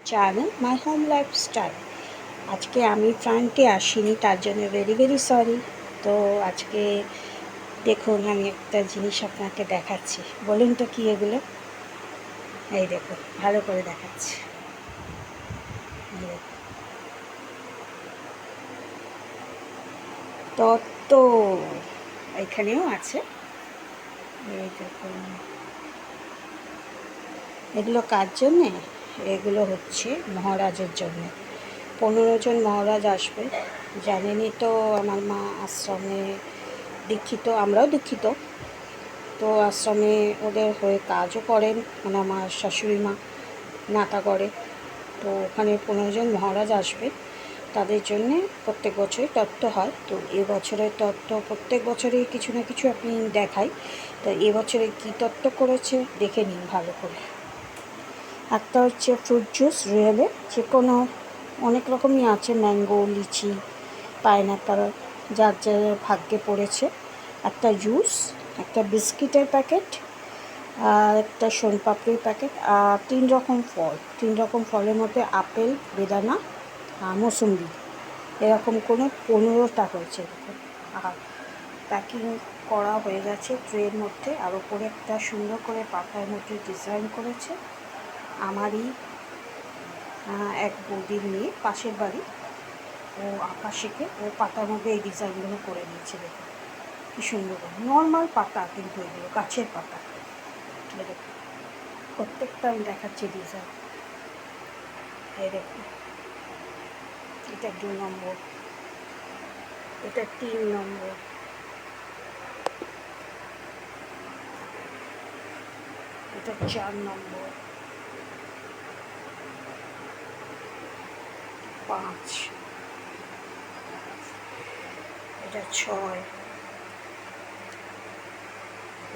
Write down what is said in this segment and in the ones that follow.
Channel my home lifestyle. আজকে আমি ফ্রান্টে আসিনি, তার জন্য ভেরি ভেরি সরি। তো আজকে দেখুন, আমি একটা জিনিস আপনাকে দেখাচ্ছি। বলুন তো কী এগুলো? এই দেখুন, ভালো করে দেখাচ্ছি। তত্ত্ব এখানেও আছে। এই দেখুন, এগুলো কার জন্যে? এগুলো হচ্ছে মহারাজের জন্যে। 15 জন মহারাজ আসবে। জানেনই তো, আমার মা আশ্রমে দীক্ষিত, আমরাও দীক্ষিত। তো আশ্রমে ওদের হয়ে কাজও করেন, মানে আমার শাশুড়ি মা নাতা করে। তো ওখানে 15 জন মহারাজ আসবে, তাদের জন্যে প্রত্যেক বছরই তত্ত্ব হয়। তো এবছরের তত্ত্ব প্রত্যেক বছরই কিছু না কিছু আপনি দেখাই। তো এবছরে কী তত্ত্ব করেছে দেখে নিন ভালো করে। একটা হচ্ছে ফ্রুট জুস, রিয়েলে যে কোনো অনেক রকমই আছে, ম্যাঙ্গো, লিচি, পাইনঅ্যাপেল, যার যার ভাগ্যে পড়েছে। একটা জুস, একটা বিস্কিটের প্যাকেট, আর একটা সোনপাপড়ির প্যাকেট, আর 3 রকম ফল। 3 রকম ফলের মধ্যে আপেল, বেদানা আর মৌসুম্বি, এরকম করে 15টা হয়েছে এরকম। আর প্যাকিং করা হয়ে গেছে ট্রের মধ্যে, আর ওপরে একটা সুন্দর করে পাতার মধ্যে ডিজাইন করেছে আমারই এক বৌদির মেয়ে, পাশের বাড়ি। ও আঁকা শেখে, ও পাতার মধ্যে এই ডিজাইনগুলো করে দিয়েছে। দেখুন কি সুন্দর, নর্মাল পাতা কিন্তু এগুলো গাছের পাতা। দেখুন প্রত্যেকটা আমি দেখাচ্ছি ডিজাইন। এই দেখুন, এটা 2 নম্বর, এটা 3 নম্বর, এটা 4 নম্বর, 5, এটা 6,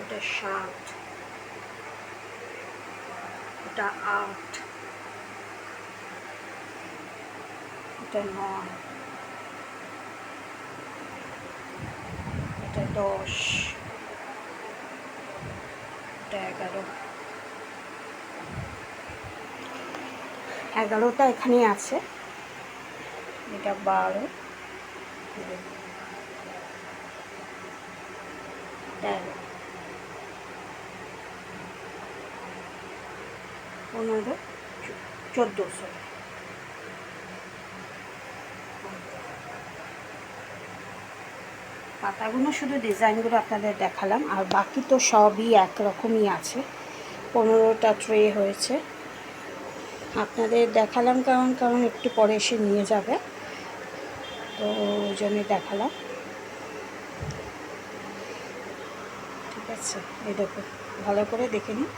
এটা 7, এটা 8, এটা 9, এটা 10, এটা 11। 11টা এখানে আছে। এটা 12, 13, 15, 14। পাতাগুলো শুধু ডিজাইনগুলো আপনাদের দেখালাম, আর বাকি তো সবই একরকমই আছে। 15টা ট্রে হয়েছে। আপনাদের দেখালাম কারণ কারণ একটু পরে এসে নিয়ে যাবে, তো ওই জন্যই দেখালাম। ঠিক আছে, এই দেখো ভালো করে দেখে নিন।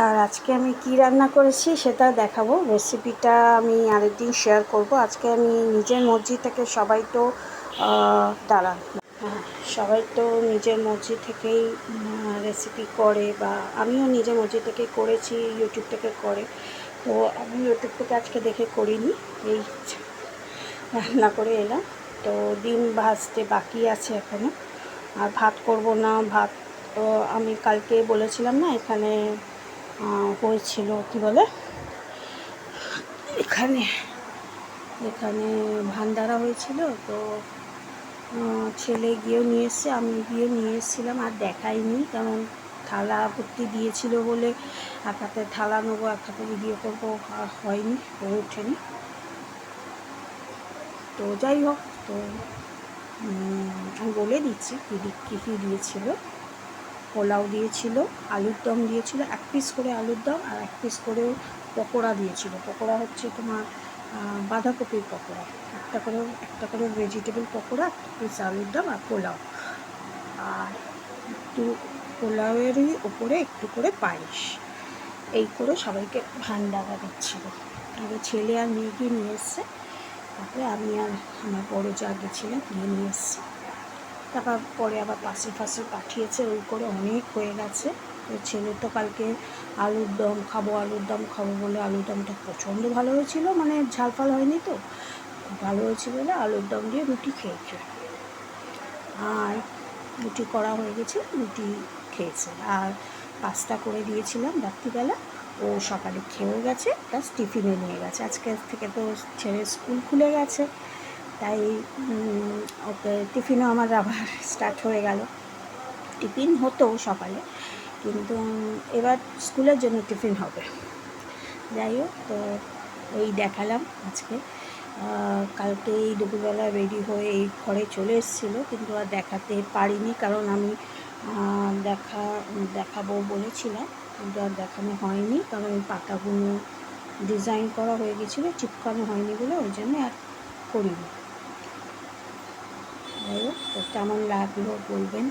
আর আজকে আমি কি রান্না করেছি সেটা দেখাবো। রেসিপিটা আমি আরেকদিন শেয়ার করব। আজকে আমি নিজের মর্জি থেকে, সবাই তো দাঁড়ান, হ্যাঁ, সবাই তো নিজের মর্জি থেকেই রেসিপি করে, বা আমিও নিজের মর্জি থেকে করেছি, ইউটিউব থেকে করে। তো আমি ইউটিউব থেকে আজকে দেখে করিনি, এই রান্না করে এলাম। তো ডিম ভাজতে বাকি আছে এখনও, আর ভাত করব না। ভাত আমি কালকে বলেছিলাম না, এখানে হয়েছিল কি বলে, এখানে এখানে ভান্ডারা হয়েছিল। তো ছেলে গিয়েও নিয়ে এসছে, আমি গিয়ে নিয়ে এসেছিলাম, আর দেখাইনি কারণ থালা ভর্তি দিয়েছিল বলে এক হাতে থালা নেবো, এক হাতে ভিডিও করবো, হয়নি, হয়ে ওঠেনি। তো যাই হোক, তো আমি বলে দিচ্ছি কী কী দিয়েছিল। পোলাও দিয়েছিল, আলুর দম দিয়েছিল, 1 পিস করে আলুর দম, আর 1 পিস করে পকোড়া দিয়েছিল। পকোড়া হচ্ছে তোমার বাঁধাকপির পকোড়া, একটা করে ভেজিটেবল পকোড়া, 1 পিস আলুর দম, আর পোলাও। আর একটু পোলাওয়েরই ওপরে একটু করে পায়েস, এই করে সবাইকে ভান্ডারা দিচ্ছিল। তবে ছেলে আর মেয়েকে নিয়ে এসছে, তারপরে আমি আর আমার বড় যা গেছিলেন নিয়ে এসছি। তারপর পরে আবার পাশে পাঠিয়েছে, ওই করে অনেক হয়ে গেছে। তো ছেলে তো কালকে আলুর দম খাবো বলে আলুর দমটা প্রচণ্ড ভালো হয়েছিল, মানে ঝাল ফাল হয়নি তো, ভালো হয়েছে বলে আলুর দম দিয়ে রুটি খেয়েছে, আর রুটি করা হয়ে গেছে, রুটি খেয়েছে। আর পাস্তা করে দিয়েছিলাম রাত্রিবেলা, ও সকালে খেয়েও গেছে, প্লাস টিফিনে নিয়ে গেছে। আজকে থেকে তো ছেলের স্কুল খুলে গেছে, তাই ওকে টিফিনও আমার আবার স্টার্ট হয়ে গেল। টিফিন হতো সকালে, কিন্তু এবার স্কুলের জন্য টিফিন হবে। যাই হোক, তো এই দেখালাম আজকে। কালকে এই দুপুরবেলা রেডি হয়ে এই ঘরে চলে এসেছিলো, কিন্তু আর দেখাতে পারিনি, কারণ আমি দেখাবো বলেছিলাম, কিন্তু আর দেখানো হয়নি, কারণ ওই পাতাগুলো ডিজাইন করা হয়ে গেছিলো, চিপকানো হয়নি বলে ওই জন্য আর করিনি। যাই হোক, তো কেমন লাগলো বলবেন।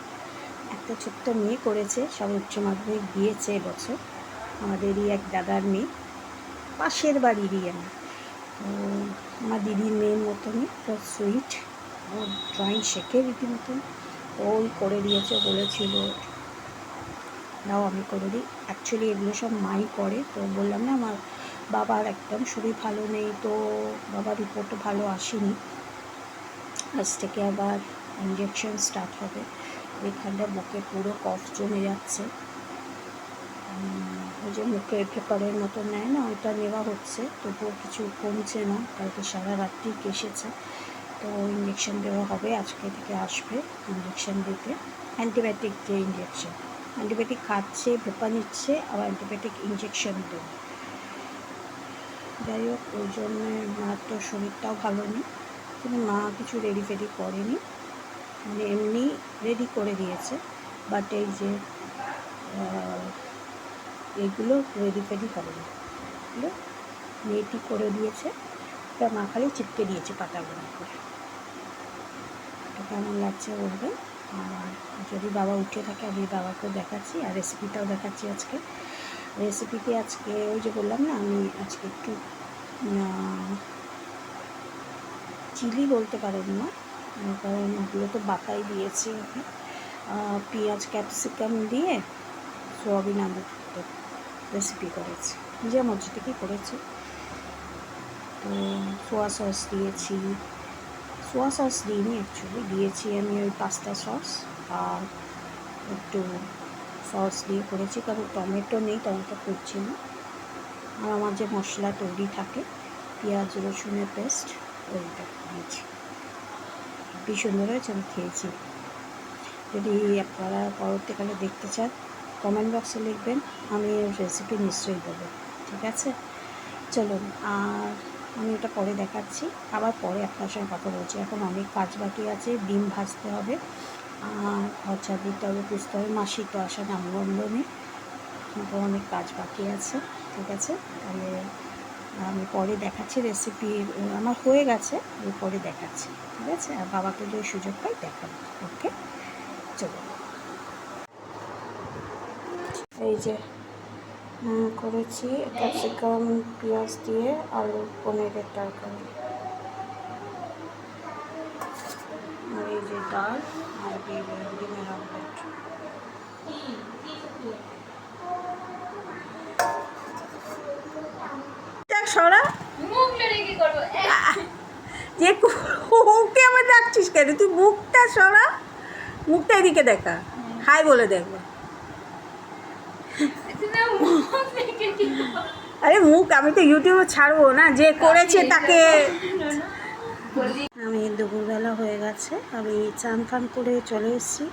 একটা ছোট্ট মেয়ে করেছে, সব উচ্চ মাধ্যমিক দিয়েছে এবছর, আমাদেরই এক দাদার মেয়ে, পাশের বাড়িরই আমি। তো আমার দিদির মেয়ের মতনই, তো সুইট, ও ড্রয়িং শেখে রীতিমতন, ওই করে দিয়েছে, বলেছিল দাও আমি করে দিই। অ্যাকচুয়ালি এগুলো সব মাই করে, তো বললাম না আমার বাবার একদম শরীর ভালো নেই, তো বাবার রিপোর্টও ভালো আসেনি, আজ থেকে আবার ইঞ্জেকশন স্টার্ট হবে। এখানটা বুকে পুরো কফ জমে যাচ্ছে, ওই যে মুখে পেপারের মতো নেয় না, ওটা নেওয়া হচ্ছে, তবুও কিছু কমছে না। কালকে সারা রাত্রি কেসেছে, তো ইঞ্জেকশন দেওয়া হবে, আজকে থেকে আসবে ইঞ্জেকশন দিতে। অ্যান্টিবায়োটিক যে ইঞ্জেকশন, অ্যান্টিবায়োটিক খাচ্ছে, ভেপা নিচ্ছে, আবার অ্যান্টিবায়োটিক ইঞ্জেকশন দেবে। যাই হোক, ওই জন্যে মার তো শরীরটাও ভালো নেই, কিন্তু মা কিছু রেডি ফেডি করেনি, মানে এমনি রেডি করে দিয়েছে, বাট এই যে এগুলো রেডি ফেডি হবে না, এগুলো মেয়েটি করে দিয়েছে, তা মা খালি চিপকে দিয়েছে পাতাগুলো করে। তো কেমন লাগছে বলবেন, আর যদি বাবা উঠে থাকে আমি বাবাকেও দেখাচ্ছি, আর রেসিপিটাও দেখাচ্ছি আজকে। রেসিপিতে আজকে ওই যে বললাম না, আমি আজকে একটু চিলি বলতে পারেন না, কারণ ওগুলো তো বাতাই দিয়েছি আমি, পেঁয়াজ ক্যাপসিকাম দিয়ে সোয়াবিন আলু রেসিপি করেছি, নিজের মর্জি থেকেই করেছি। তো সোয়া সস দিয়েছি, সোয়া সস দিইনি অ্যাকচুয়ালি, দিয়েছি আমি ওই পাস্তা সস, আর একটু সস দিয়ে করেছি, কারণ টমেটো নেই, টমেটো করছি না। আর আমার যে মশলা তৈরি থাকে পেঁয়াজ রসুনের পেস্ট, ওইটা দিয়েছি, কি সুন্দর হয়েছে, আমি খেয়েছি। যদি আপনারা পরবর্তীকালে দেখতে চান কমেন্ট বক্সে লিখবেন, আমি রেসিপি নিশ্চয়ই দেবো, ঠিক আছে। চলুন, আর আমি এটা পরে দেখাচ্ছি, আবার পরে আপনার সঙ্গে কথা বলছি। এখন অনেক কাজ বাকি আছে, ডিম ভাজতে হবে, আর খরচা দিতে হবে, পুষতে হবে, মাসি তো আসা নামগন্ধ নেই, কিন্তু অনেক কাজ বাকি আছে, ঠিক আছে। তাহলে আমি পরে দেখাচ্ছি রেসিপি, আমার হয়ে গেছে, আমি পরে দেখাচ্ছি, ঠিক আছে। আর বাবাকে যদি সুযোগ পাই দেখাবো, ওকে। চলো, এই যে করেছি ক্যাপসিকাম পেঁয়াজ দিয়ে আলু পনিরের তরকারি, আর এই যে ডাল, আর ডিমের অমলেট। সরা যে ওকে আমার ডাকছিস কেন, তুই মুখটা সরা, মুখটা এদিকে দেখা, হাই বলে দেখবো। আরে মুখ আমি তো ইউটিউবে ছাড়বো না, যে করেছে তাকে। আমি দুপুরবেলা হয়ে গেছে, আমি চান ফান করে চলে এসেছি,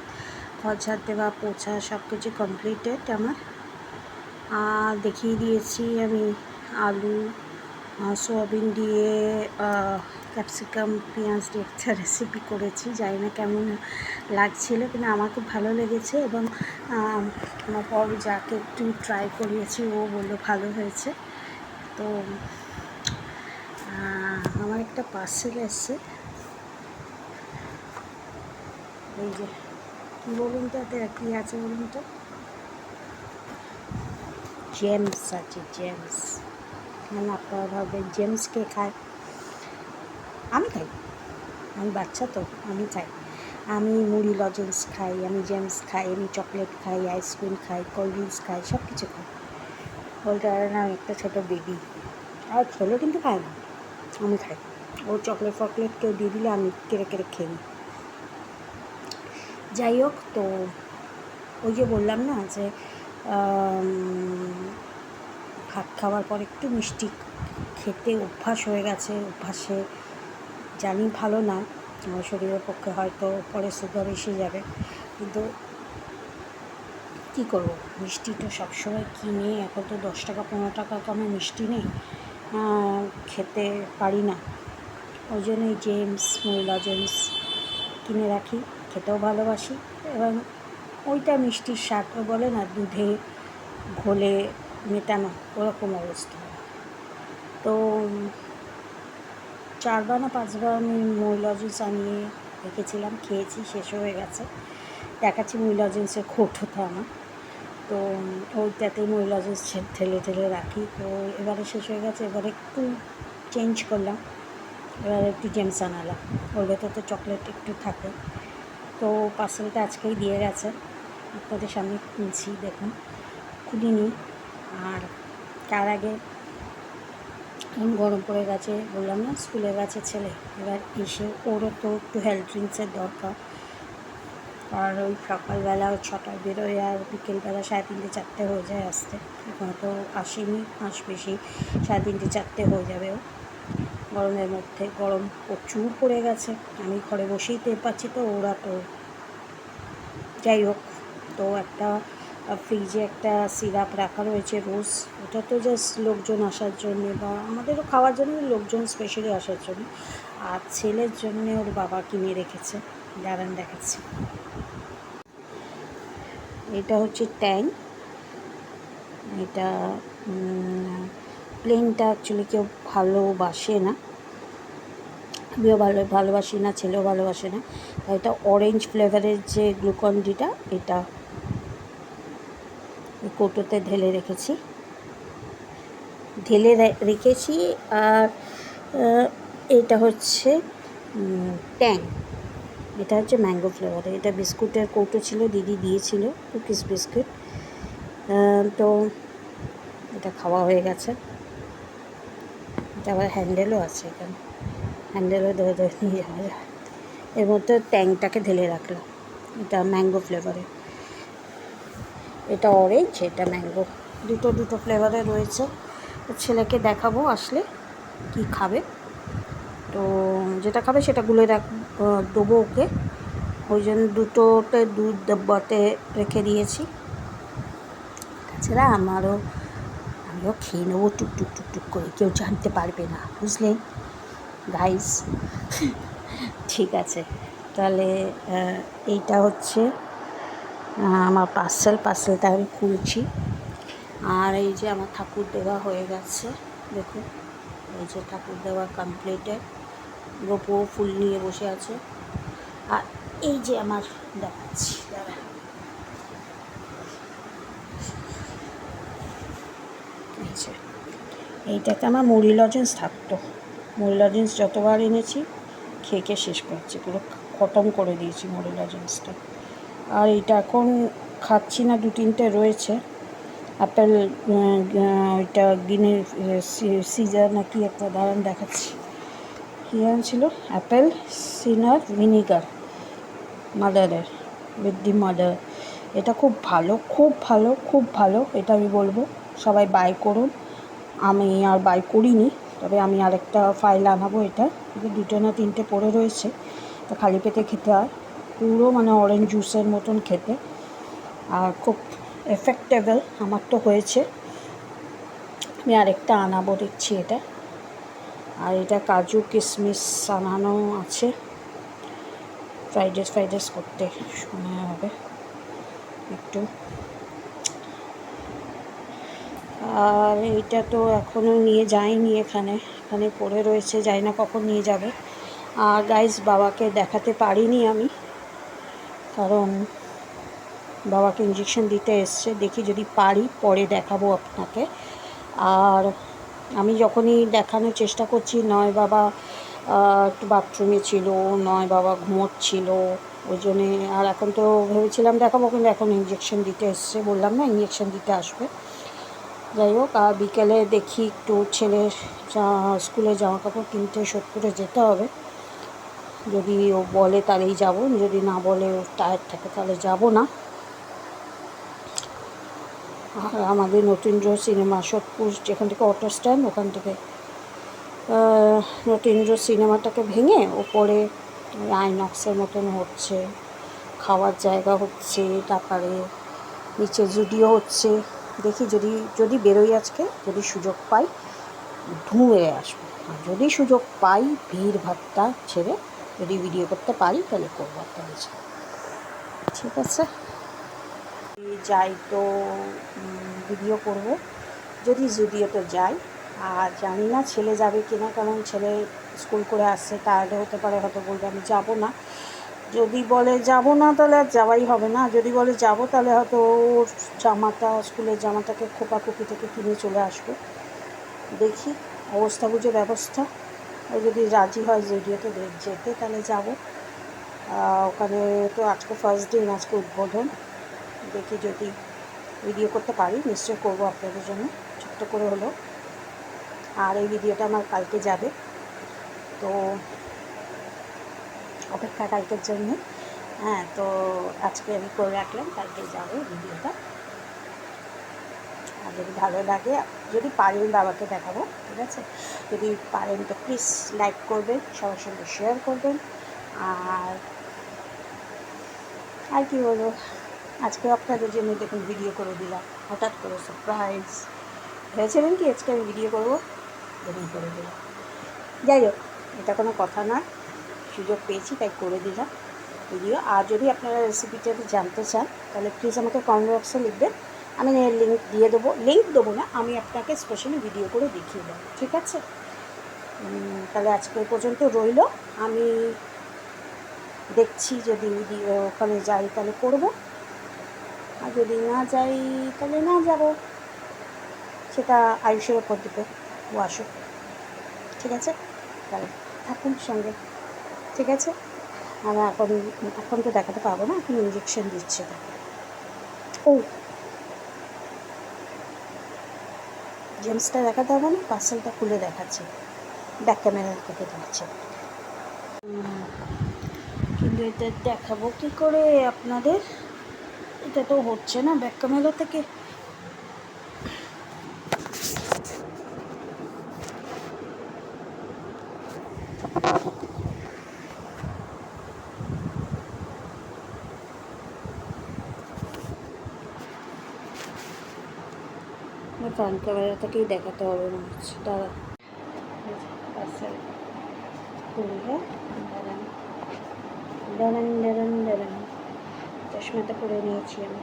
ঘর ঝাড় দেওয়া পোছা সব কিছু কমপ্লিটেড আমার। আর দেখিয়ে দিয়েছি আমি আলু সোয়াবিন দিয়ে ক্যাপসিকাম পেঁয়াজ দিয়ে একটা রেসিপি করেছি, জানি না কেমন লাগছিল, কিন্তু আমার খুব ভালো লেগেছে, এবং আমার পর যাকে একটু ট্রাই করিয়েছি ও বললো ভালো হয়েছে। তো আমার একটা পার্সেল এসছে, এই যে কী বলুন তো, এতে কী আছে বলুন তো, জেমস আছে, জেমস। মানে আপনারা ভাববেন জেমস কে খায়, আমি খাই, আমি বাচ্চা তো আমি খাই, আমি মুড়ি লজেন্স খাই, আমি জেমস খাই, আমি চকলেট খাই, আইসক্রিম খাই, কোল্ড ড্রিঙ্কস খাই, সব কিছু খাই। বলতে পারে না একটা ছোটো বেবি, আর ছেলে কিন্তু খায় না, আমি খাই। ও চকলেট ফকলেট কেউ দিয়ে দিলে আমি কেড়ে কেড়ে খেয়ে নিই। যাই হোক, তো ওই যে বললাম না যে ভাত খাওয়ার পর একটু মিষ্টি খেতে অভ্যাস হয়ে গেছে। অভ্যাসে জানি ভালো না, আমার শরীরের পক্ষে হয়তো পরে সুগার এসে যাবে, কিন্তু কী করবো, মিষ্টি তো সবসময় কিনে, এখন তো 10 টাকা 15 টাকা কমে মিষ্টি নেই, খেতে পারি না। ওই জন্যই জেমস, মহিলা জেমস কিনে রাখি, খেতেও ভালোবাসি। এবং ওইটা মিষ্টির স্বাদ, বলে না দুধে ঘোলে মেটানো, ওরকম অবস্থা। তো 4 বার না 5 বার আমি মহিলা জুস আনিয়ে রেখেছিলাম, খেয়েছি, শেষ হয়ে গেছে। দেখাচ্ছি মহিলা জুসের কৌটোটা আমার, তো ওইটাতেই মহিলা জুস ঠেলে ঠেলে রাখি। তো এবারে শেষ হয়ে গেছে, এবারে একটু চেঞ্জ করলাম, এবারে একটু জেমস আনালাম। ওর ভেতর তো চকলেট একটু থাকে। তো পার্সেলটা আজকেই দিয়ে গেছে, আপনাদের সামনে খুলছি, দেখুন, খুলিনি। আর তার আগে গরম পড়ে গেছে, বললাম না স্কুলে গেছে ছেলে, এবার এসে ওরও তো একটু হেলথ ড্রিঙ্কসের দরকার। আর ওই সকালবেলা 6টায় বেরোয়, আর বিকেলবেলা 3:30 4টে হয়ে যায় আসতে। এখন তো আসেনি, আসবে সেই 3:30 4টে হয়ে যাবে। ও গরমের মধ্যে, গরম প্রচুর পড়ে গেছে, আমি ঘরে বসেই টের পাচ্ছি, তো ওরা তো যাই হোক। তো একটা ফ্রিজে একটা সিরাপ রাখা রয়েছে রোজ, ওটা তো জাস্ট লোকজন আসার জন্যে, বা আমাদেরও খাওয়ার জন্য, লোকজন স্পেশালি আসার জন্য। আর ছেলের জন্যে ওর বাবা কিনে রেখেছে, দাঁড়ান দেখাচ্ছি। এটা হচ্ছে ট্যাং, এটা প্লেনটা অ্যাকচুয়ালি কেউ ভালোবাসে না, আমিও ভালোবাসি না, ছেলেও ভালোবাসে না। এটা অরেঞ্জ ফ্লেভারের যে গ্লুকন ডিটা, এটা কৌটোতে ঢেলে রেখেছি। আর এটা হচ্ছে ট্যাং, এটা হচ্ছে ম্যাঙ্গো ফ্লেভারের। এটা বিস্কুটের কৌটো ছিল, দিদি দিয়েছিল, কুকিজ বিস্কুট। তো এটা খাওয়া হয়ে গেছে। এটা আবার হ্যান্ডেলও আছে, এখানে হ্যান্ডেলও ধরে ধরে নিয়ে যাওয়া যায়। এর মধ্যে ট্যাংটাকে ঢেলে রাখলাম, এটা ম্যাঙ্গো ফ্লেভারের, এটা অরেঞ্জ, এটা ম্যাঙ্গো, দুটো ফ্লেভারে রয়েছে। ছেলেকে দেখাবো আসলে কি খাবে, তো যেটা খাবে সেটা গুলে দেবো ওকে, ওই জন্য দুটোতে দুধ ডাব্বাতে রেখে দিয়েছি। তাছাড়া আমিও খেয়ে নেবো টুকটুক করে, কেউ জানতে পারবে না, বুঝলেন গাইস? ঠিক আছে, তাহলে এইটা হচ্ছে আমার পার্সেলটা আমি খুলছি। আর এই যে আমার ঠাকুর দেওয়া হয়ে গেছে, দেখুন, এই যে ঠাকুর দেওয়া কমপ্লিটেড, গোপু ফুল নিয়ে বসে আছে। আর এই যে আমার দেখাচ্ছি, দাঁড়া, এইটাতে আমার মুড়ি লজেন্স থাকতো, মুড়ি লজেন্স যতবার এনেছি খেয়ে শেষ করছি, পুরো খতম করে দিয়েছি মুড়ি লজেন্সটা। আর এইটা এখন খাচ্ছি না, 2-3টে রয়েছে, অ্যাপেল, ওইটা গিনের সিজার না কি একটা, দাঁড়ান দেখাচ্ছি, কী ছিল, অ্যাপেল সিনার ভিনিগার মাদারের, উইথ দি মাদার। এটা খুব ভালো, খুব ভালো, খুব ভালো, এটা আমি বলবো সবাই বাই করুন। আমি আর বাই করিনি, তবে আমি আরেকটা ফাইল আনাবো। এটা 2টে না 3টে পড়ে রয়েছে, তো খালি পেটে খেতে হয়, পুরো মানে অরেঞ্জ জুসের মতন খেতে, আর খুব এফেক্টেবল, আমার তো হয়েছে। আমি আরেকটা আনাবো দেখছি এটা। আর এটা কাজু কিশমিশ আনানো আছে, ফ্রাইড রাইস করতে সময় হবে একটু। আর এইটা তো এখনও নিয়ে যাইনি, এখানে পড়ে রয়েছে, জানি না কখন নিয়ে যাবে। আর গাইস, বাবাকে দেখাতে পারিনি আমি, কারণ বাবাকে ইঞ্জেকশন দিতে এসছে, দেখি যদি পারি পরে দেখাবো আপনাকে। আর আমি যখনই দেখানোর চেষ্টা করছি, নয় বাবা একটু বাথরুমে ছিল, নয় বাবা ঘুমোচ্ছিল, ওই জন্যে। আর এখন তো ভেবেছিলাম দেখাবো, কিন্তু এখন ইঞ্জেকশন দিতে এসছে, বললাম না ইঞ্জেকশন দিতে আসবে। যাই হোক, আর বিকেলে দেখি একটু ছেলের স্কুলে জামা কাপড় কিনতে সোদপুরে যেতে হবে। যদি ও বলে তাহলেই যাব, যদি না বলে ও টায়ার্ড থাকে তাহলে যাব না। আর আমাদের নতীন্দ্র সিনেমা সোদপুর যেখান থেকে অটো স্ট্যান্ড, ওখান থেকে নতীন্দ্র সিনেমাটাকে ভেঙে ওপরে আইনক্সের মতন হচ্ছে, খাওয়ার জায়গা হচ্ছে, তারপরে নিচে জুডিও হচ্ছে। দেখি যদি বেরোই আজকে, যদি সুযোগ পাই ধুয়ে আসবো, আর যদি সুযোগ পাই ভিড় ভাট্টা ছেড়ে যদি ভিডিও করতে পারি তাহলে করবো একটা কিছু। ঠিক আছে, যাই তো ভিডিও করব যদি জুডিওতে যাই। আর জানি না ছেলে যাবে কি না, কারণ ছেলে স্কুল করে আসছে, টায়ার্ড হতে পারে, হয়তো বলবে আমি যাবো না। যদি বলে যাব না তাহলে আর যাওয়াই হবে না, যদি বলে যাব তাহলে হয়তো ওর জামাটা, স্কুলের জামাটাকে খোপাখুপি থেকে কিনে চলে আসবো। দেখি অবস্থা বুঝে ব্যবস্থা, ও যদি রাজি হয় জুডিওতে যেতে তাহলে যাব। ওখানে তো আজকে ফার্স্ট দিন, আজকে উদ্বোধন। দেখি যদি ভিডিও করতে পারি নিশ্চয়ই করবো আপনাদের জন্য, ছোট্ট করে হলো। আর এই ভিডিওটা আমার কালকে যাবে, তো অপেক্ষা কালকের জন্য। হ্যাঁ, তো আজকে আমি করে রাখলাম, কালকে যাবে ভিডিওটা। আর যদি ভালো লাগে, যদি পারেন বাবাকে দেখাবো, ঠিক আছে? যদি পারেন তো প্লিজ লাইক করবেন, সবার সঙ্গে শেয়ার করবেন। আর কি বলবো, আজকে আপনাদের জন্য দেখুন ভিডিও করে দিলাম, হঠাৎ করে সারপ্রাইজ। ভেবেছিলেন কি আজকে আমি ভিডিও করবো, দেখুন করে দিলাম। যাই হোক, এটা কোনো কথা নয়, সুযোগ পেয়েছি তাই করে দিলাম ভিডিও। আর যদি আপনারা রেসিপিটা জানতে চান তাহলে প্লিজ আমাকে কমেন্ট বক্সে লিখবেন, আমি লিঙ্ক দিয়ে দেবো। লিঙ্ক দেবো না, আমি আপনাকে স্পেশালি ভিডিও করে দেখিয়ে দেবো, ঠিক আছে? তাহলে আজকে পর্যন্ত রইল। আমি দেখছি যদি ওখানে যাই তাহলে করব, আর যদি না যাই তাহলে না যাব, সেটা আয়ুষের ওপর দিবে, ও আসুক, ঠিক আছে? তাহলে থাকুন সঙ্গে, ঠিক আছে? আমরা এখন তো দেখাতে পারবো না, এখন ইঞ্জেকশন দিচ্ছে তাকে। ও জেমসটা দেখাতে হবে না, পার্সেলটা খুলে দেখাচ্ছে, ব্যাক ক্যামেরা থেকে দিচ্ছে। কিন্তু এটা দেখাবো কী করে আপনাদের, এটা তো হচ্ছে না ব্যাক ক্যামেরা থেকে। ফ্রন্ট ক্যামেরা থেকেই দেখাতে হবে মনে হচ্ছে, দাঁড়া পার্সেল খুলবে, দাঁড়ান দাঁড়ান দাঁড়ান দাঁড়ান, চশমাটা করে নিয়েছি আমি।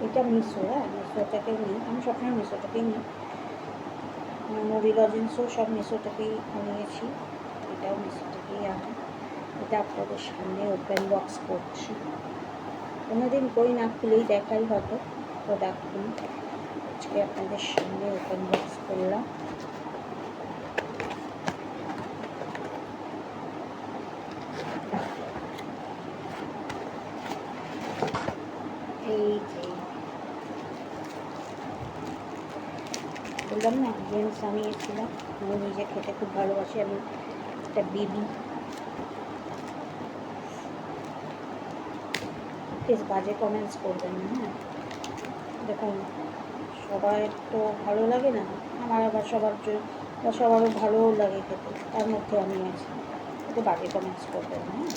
এটা মিশো, হ্যাঁ মিশোটাকে নিই আমি, সবসময় মিশোটাকেই নিই। মুভি লজেন্সও সব মিশোটাকেই নিয়েছি, এটাও মিশোটাকেই আনা। এটা আপনাদের সামনে ওপেন বক্স করছি, কোনোদিন বই না খুলেই দেখাই হয়তো প্রোডাক্টগুলো, আজকে আপনাদের সামনে ওপেন বক্স করলাম। এই যে বললাম না জেমস আনিয়েছিলাম, আমি নিজে খেতে খুব ভালোবাসি, আমি একটা বেবি। প্লিজ বাজে কমেন্টস করবেন না, হ্যাঁ? দেখুন সবার তো ভালো লাগে না, আমার আবার সবারও ভালোও লাগে খেতে, তার মধ্যে আমি আছি, একটু বাজে কমেন্টস করবেন না, হ্যাঁ?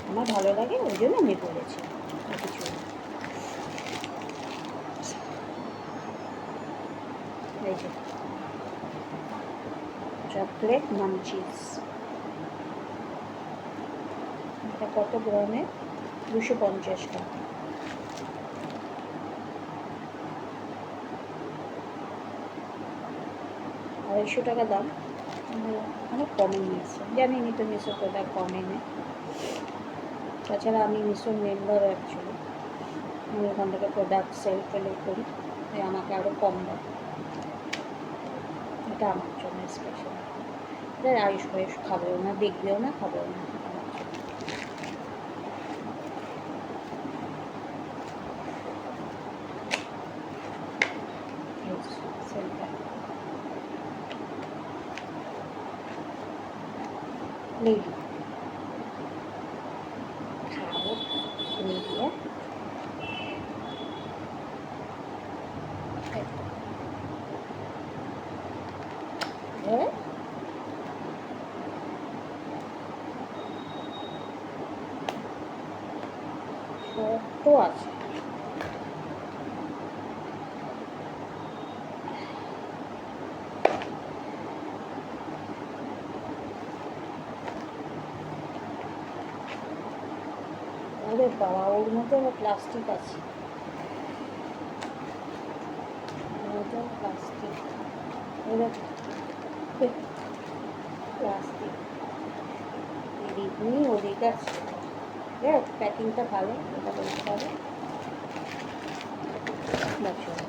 আমার ভালো লাগে ওই জন্য আমি বলেছি, আর কিছু না। এই যে চকলেট মাঞ্চিস, এটা কত গ্রামে? 250 টাকা। আড়াইশো টাকা দাম, অনেক কমে নিয়েছে, জানিনি তো মিশো প্রোডাক্ট কমে নেয়। তাছাড়া আমি মিশোর মেম্বার অ্যাকচুয়ালি, আমি ওখান থেকে প্রোডাক্ট সেল করি, তাই আমাকে আরও কম দেয়, এটা আমার জন্য স্পেশাল। এটা আয়ুষ খাবেও না, দেখবেও না, খাবেও না, পার্সেলটা লেডি খাবো দিয়ে ছোট্ট আছে। ওরে বাবা, ওর মধ্যে আবার প্লাস্টিক আছে, প্লাস্টিক, প্লাস্টিক এদিক নিয়ে ওদিক আছে। দেখ প্যাকিংটা ভালো, এটা বলতে হবে।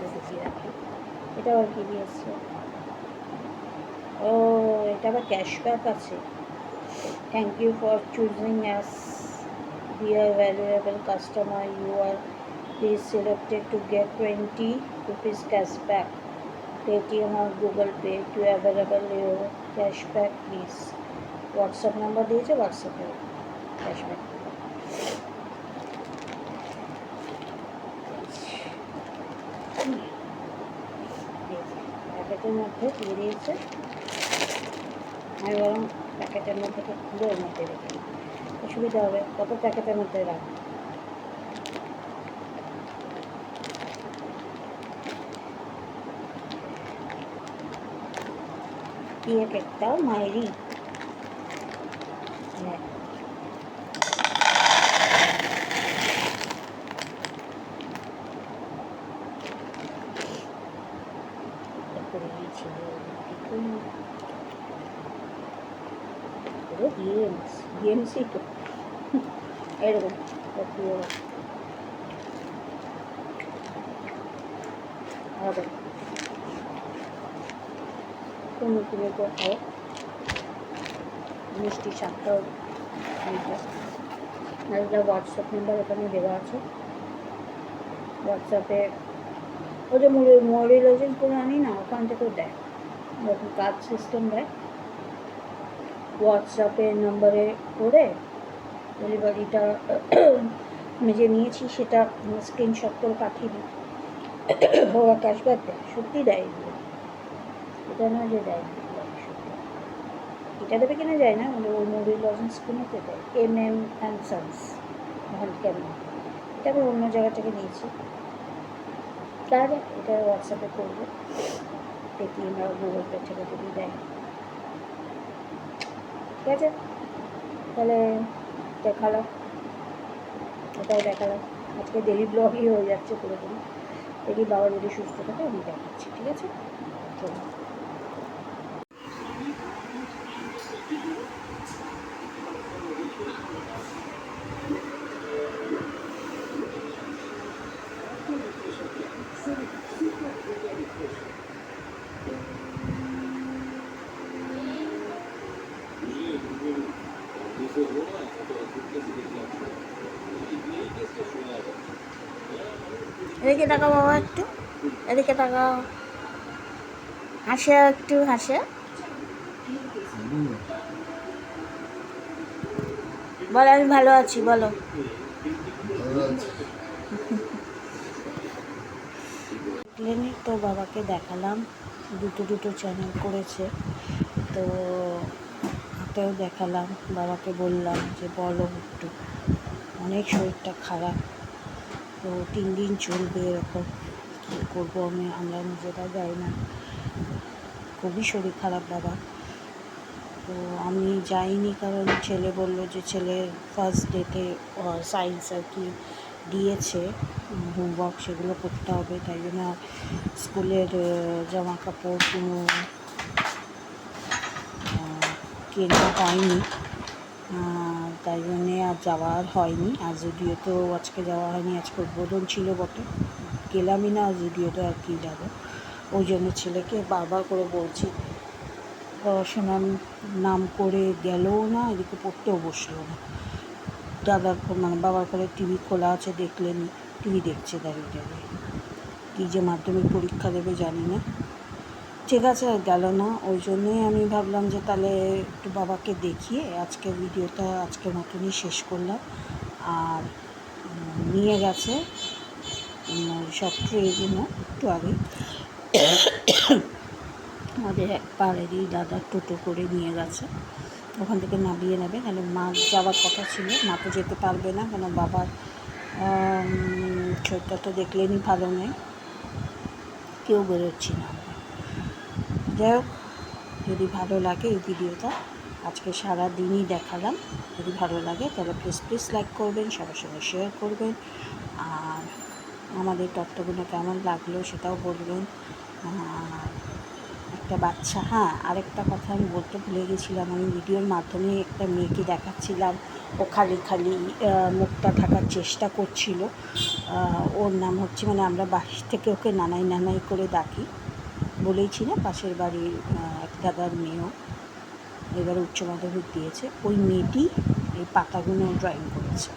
ঢুকিয়ে রাখি। এটা আবার কি দিয়েছে? ও, এটা আবার ক্যাশব্যাক আছে। Thank you for choosing as dear valuable customer, you are please selected to get 20 rupees cashback. Paytm or Google Pay to available your cashback please. WhatsApp number দিয়েছে, WhatsApp-এ cashback। প্যাকেটের মধ্যে দিয়ে দিয়েছে। আমি বরং প্যাকেটের মধ্যে খুলে ওর মধ্যে রেখে দিই, অসুবিধা হবে কত প্যাকেটের মধ্যে রাখ। ये একটা মায়েরই করে দিয়েছিল ডিএমসি তো এরকম কোনো কিনে তো খাও মিষ্টি স্বাদটাও একটা হোয়াটসঅ্যাপ নাম্বার এখানে দেওয়া আছে। হোয়াটসঅ্যাপে ও যে মরি লজেন্স করে আনি না, ওখান থেকেও দেয়, ওরকম কার্ড সিস্টেম দেয়। হোয়াটসঅ্যাপে নাম্বারে করে ডেলিভারিটা আমি যে নিয়েছি সেটা স্ক্রিনশট করে পাঠিয়ে দিই, ওরা ক্যাশব্যাক দেয়। সত্যি দেয়, এটা না যে দেয়, এটা দেবে কিনা যায় না, ওই মোবাইল লজেন্স কিনেতে দেয়, MM & Sons হেলথ কেয়ার। এটা আমি অন্য জায়গা থেকে নিয়েছি, তাহলে এটা হোয়াটসঅ্যাপে করবো, পেটিএম আর গুগল পে থেকে যদি দেয়। ঠিক আছে, তাহলে দেখালাম, ওটাও দেখালাম। আজকে ডেলি ব্লগই হয়ে যাচ্ছে পুরোপুরি। দেখি বাবা যদি সুস্থ থাকে আমি দেখাচ্ছি। ঠিক আছে, চলো। এদিকে তাকাও বাবা, একটু এদিকে তাকাও, হাসে একটু, হাসে। বলো আমি ভালো আছি, বলো। ক্লিনিক তো বাবাকে দেখালাম, দুটো চ্যানেল করেছে, তো ওটাও দেখালাম। বাবাকে বললাম যে বলো একটু, অনেক শরীরটা খারাপ, তো 3 দিন চলবে এরকম, কী করবো আমরা নিজেরা যাই না, খুবই শরীর খারাপ বাবা। তো আমি যাইনি, কারণ ছেলে বললো যে ছেলের ফার্স্ট ডেতে সায়েন্স আর কি দিয়েছে হোমওয়ার্ক, সেগুলো করতে হবে, তাই জন্য স্কুলের জামা কাপড় কোনো কেনা হয়নি, তাই জন্যে আর যাওয়ার হয়নি। আর যদিওতেও আজকে যাওয়া হয়নি, আজকে উদ্বোধন ছিল বটে, গেলামই না। যদিওতে আর কি যাবো, ওই জন্য ছেলেকে বারবার করে বলছি, পড়াশোনার নাম করে গেলও না, এদিকে পড়তেও বসলো না। দাদার মানে বাবার ঘরে টিভি খোলা আছে, দেখলেনি, টিভি দেখছে দাঁড়িয়ে দাঁড়িয়ে। কী যে মাধ্যমিক পরীক্ষা দেবে জানি না, ঠিক আছে, গেল না, ওই জন্যই আমি ভাবলাম যে তাহলে একটু বাবাকে দেখিয়ে আজকের ভিডিওটা আজকের মতনই শেষ করলাম। আর নিয়ে গেছে সব ট্রেগুলো একটু আগে আমাদের পাড়েরই দাদা টোটো করে নিয়ে গেছে, ওখান থেকে নামিয়ে নেবে। কেন মা যাওয়ার কথা ছিল, মা তো যেতে পারবে না, কেন বাবার শরীরটা তো দেখলেনই ভালো নেই, কেউ বেরোচ্ছি না। যাই হোক, যদি ভালো লাগে এই ভিডিওটা আজকে সারা দিনই দেখালাম, যদি ভালো লাগে তাহলে প্লিজ লাইক করবেন, সবার সঙ্গে শেয়ার করবেন, আর আমাদের তত্ত্বগুলো কেমন লাগলো সেটাও বলবেন। একটা বাচ্চা, হ্যাঁ আরেকটা কথা আমি বলতে ভুলে গেছিলাম, আমি ভিডিওর মাধ্যমে একটা মেয়েকে দেখাচ্ছিলাম, ও খালি মুখটা ঢাকার চেষ্টা করছিল। ওর নাম হচ্ছে, মানে আমরা বাড়ি থেকে ওকে নানাই করে ডাকি, বলেইছি না পাশের বাড়ির এক দাদার মেয়েও এবারে উচ্চ মাধ্যমিক দিয়েছে, ওই মেয়েটি এই পাতাগুলো ড্রয়িং করেছে।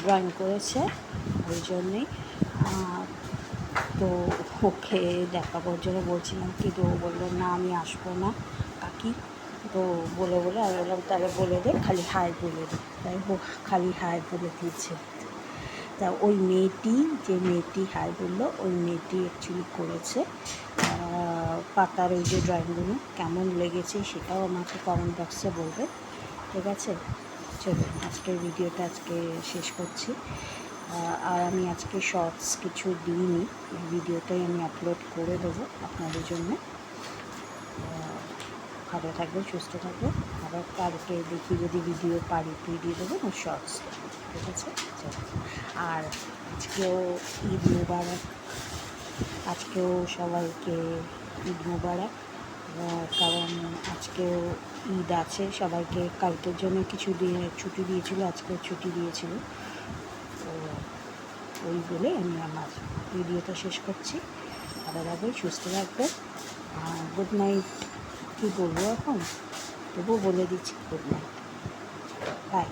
ড্রয়িং করেছে, ওই জন্যেই তো ওকে দেখাবার জন্য বলছিলাম, কিন্তু ও বললো না আমি আসবো না কাকি, তো বলে আমি বললাম তাহলে বলে দে, খালি হাই বলে দে, তাই ও খালি হাই বলে দিয়েছে। তা ওই মেয়েটি, যে মেয়েটি হাই বললো, ওই মেয়েটি অ্যাকচুয়ালি করেছে পাতার ওই যে ড্রয়িংগুলো, কেমন লেগেছে সেটাও আমাকে কমেন্ট বক্সে বলবে। ঠিক আছে, চলুন আজকের ভিডিওটা আজকে শেষ করছি। আর আমি আজকে শর্টস কিছু দিইনি, এই ভিডিওটাই আমি আপলোড করে দেবো আপনাদের জন্য। ভালো থাকবেন, সুস্থ থাকবেন, আবার কালকে দেখি যদি ভিডিও পারি দিয়ে দেবো না শর্টস, ঠিক আছে। আর আজকেও ঈদ মুবারক, আজকেও সবাইকে ঈদ মুবারক, কারণ আজকেও ঈদ আছে, সবাইকে কালকের জন্য কিছু দিয়ে ছুটি দিয়েছিল, আজকেও ছুটি দিয়েছিল, তো ওই বলে আমি আমার ভিডিওটা শেষ করছি। ভালো থাকবেন, সুস্থ থাকবেন, গুড নাইট। কী বলবো এখন, তবুও বলে দিচ্ছি গুড নাইট, বাই।